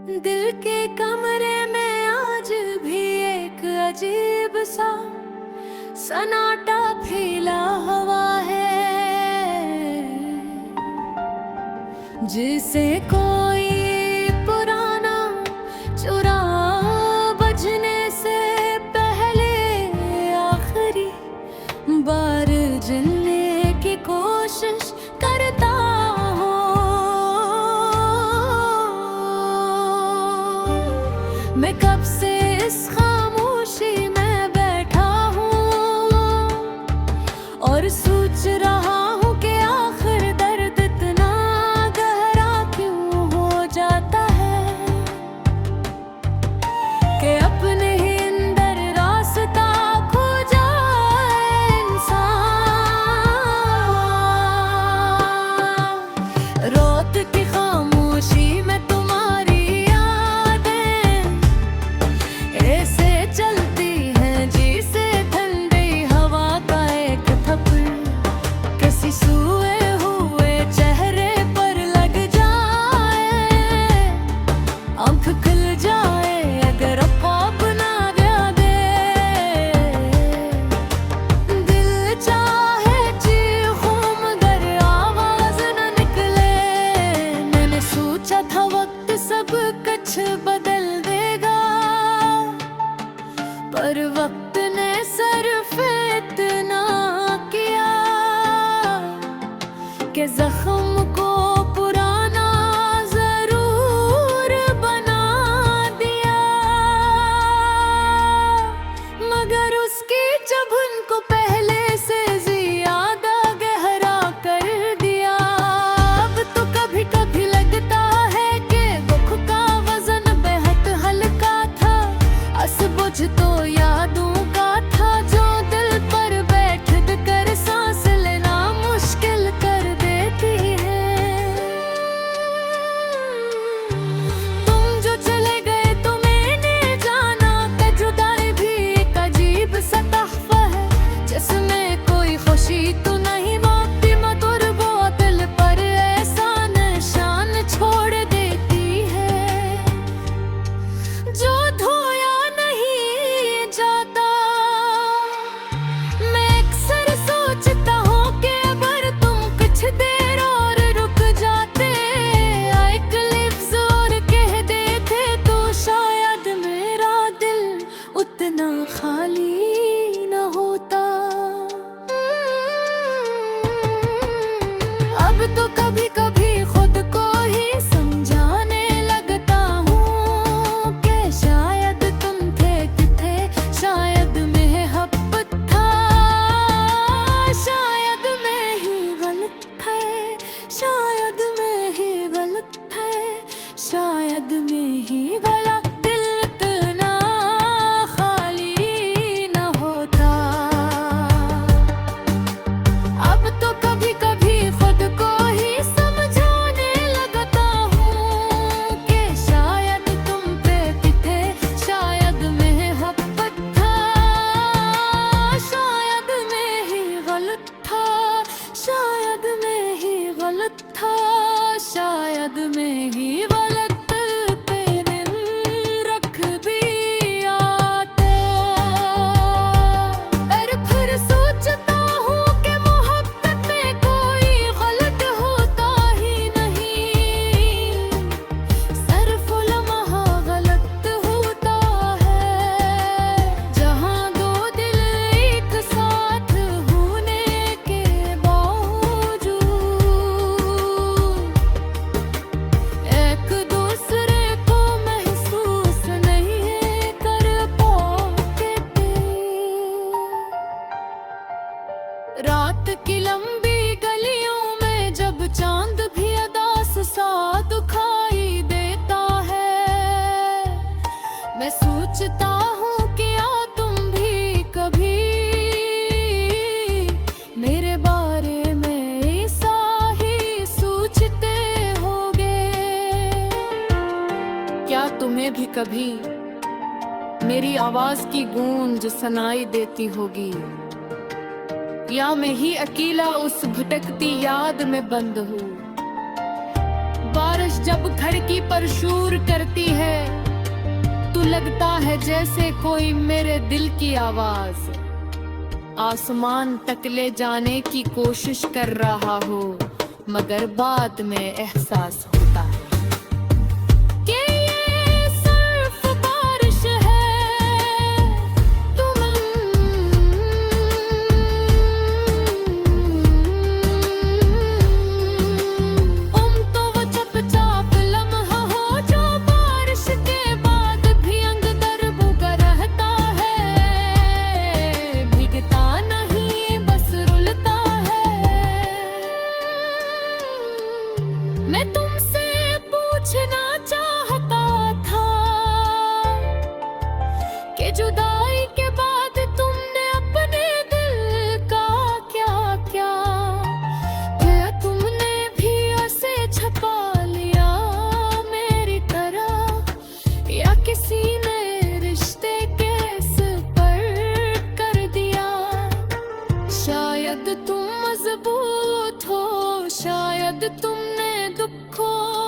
दिल के कमरे में आज भी एक अजीब सा सन्नाटा फैला हुआ है, जिसे कोई पुराना चुरा बजने से पहले आखिरी बार जलने की कोशिश करता हूँ। मैं कब से इस खामोशी में बैठा हूँ और सोच रहा हूँ कि आखिर दर्द इतना गहरा क्यों हो जाता है कि अपने ही अंदर रास्ता खो जाए इंसान। रात की खामोशी में तुम्हारी यादें ऐसे चलती हैं जैसे ठंडी हवा का एक थप्पड़ किसी सोए हुए चेहरे पर लग जाए, आँख खुल जाए अगर ख्वाब ना यादे। दिल चाहे चीखूं मगर आवाज न निकले। मैंने सोचा था वक्त सब कुछ बदल देगा, पर वक्त ने सिर्फ इतना किया कि जख्म को पुराना जरूर बना दिया, मगर उसकी चुभन को पहले से ज्यादा गहरा कर दिया। अब तो कभी कभी लगता है कि दुख का वजन बेहद हल्का था, असबुझ तो यादों का था जो दिल पर बैठ कर सांस लेना मुश्किल कर देती है। तुम जो चले गए तो मैंने जाना कि जुदाई भी एक अजीब सा तहफा है, जिसमें कोई खुशी तो नहीं होती मगर वो दिल पर ऐसा निशान छोड़ देती है जो धोया नहीं जाता। मैं अक्सर सोचता हूँ कि अगर तुम कुछ देर और रुक जाते, एक लफ्ज़ और कह देते तो शायद मेरा दिल उतना खाली न होता। अब तो कभी कभी खुद को ही समझाने लगता हूँ कि शायद तुम थे कि थे, शायद मैं हब्बत था, शायद मैं ही गलत थे, शायद मैं ही गलत थे, शायद मैं ही गलत। दिल इतना खाली न होता। अब तो कभी कभी खुद को ही समझाने लगता हूँ कि शायद तुम पे थे, शायद मैं हब्बत था, शायद मैं ही गलत था, शायद मैं ही गलत था, शायद मैं ही गलत पे दिन रख दिया तो। पर फिर सोचता हूँ कि मोहब्बत में कोई गलत होता ही नहीं, सिर्फ लम्हा गलत होता है। जहाँ दो दिल एक साथ होने के बावजूद एक दूसरे को महसूस नहीं कर पाते। रात की लंबी गलियों में जब चांद भी अदास सा दिखाई देता है, मैं सोचता हूँ कि आ तुम भी कभी मेरे बारे में ऐसा ही सोचते होगे। क्या तुम्हें भी कभी मेरी आवाज की गूंज सुनाई देती होगी, या मैं ही अकेला उस भटकती याद में बंद हूँ। बारिश जब खिड़की पर शोर करती है तो लगता है जैसे कोई मेरे दिल की आवाज आसमान तक ले जाने की कोशिश कर रहा हो, मगर बाद में एहसास होता है कि ये सिर्फ बारिश है। तो वो चुपचाप लम्हा हो जो बारिश के बाद भी अंदर भूखा रहता है, भीगता नहीं बस रुलता है। मैं तुमसे पूछना चाहता था कि जुदाई के बाद तुमने अपने दिल का क्या क्या क्या तुमने भी उसे छपा लिया मेरी तरह, या किसी ने रिश्ते के पर कर दिया। शायद तुम मजबूत हो, शायद तुमने दुखों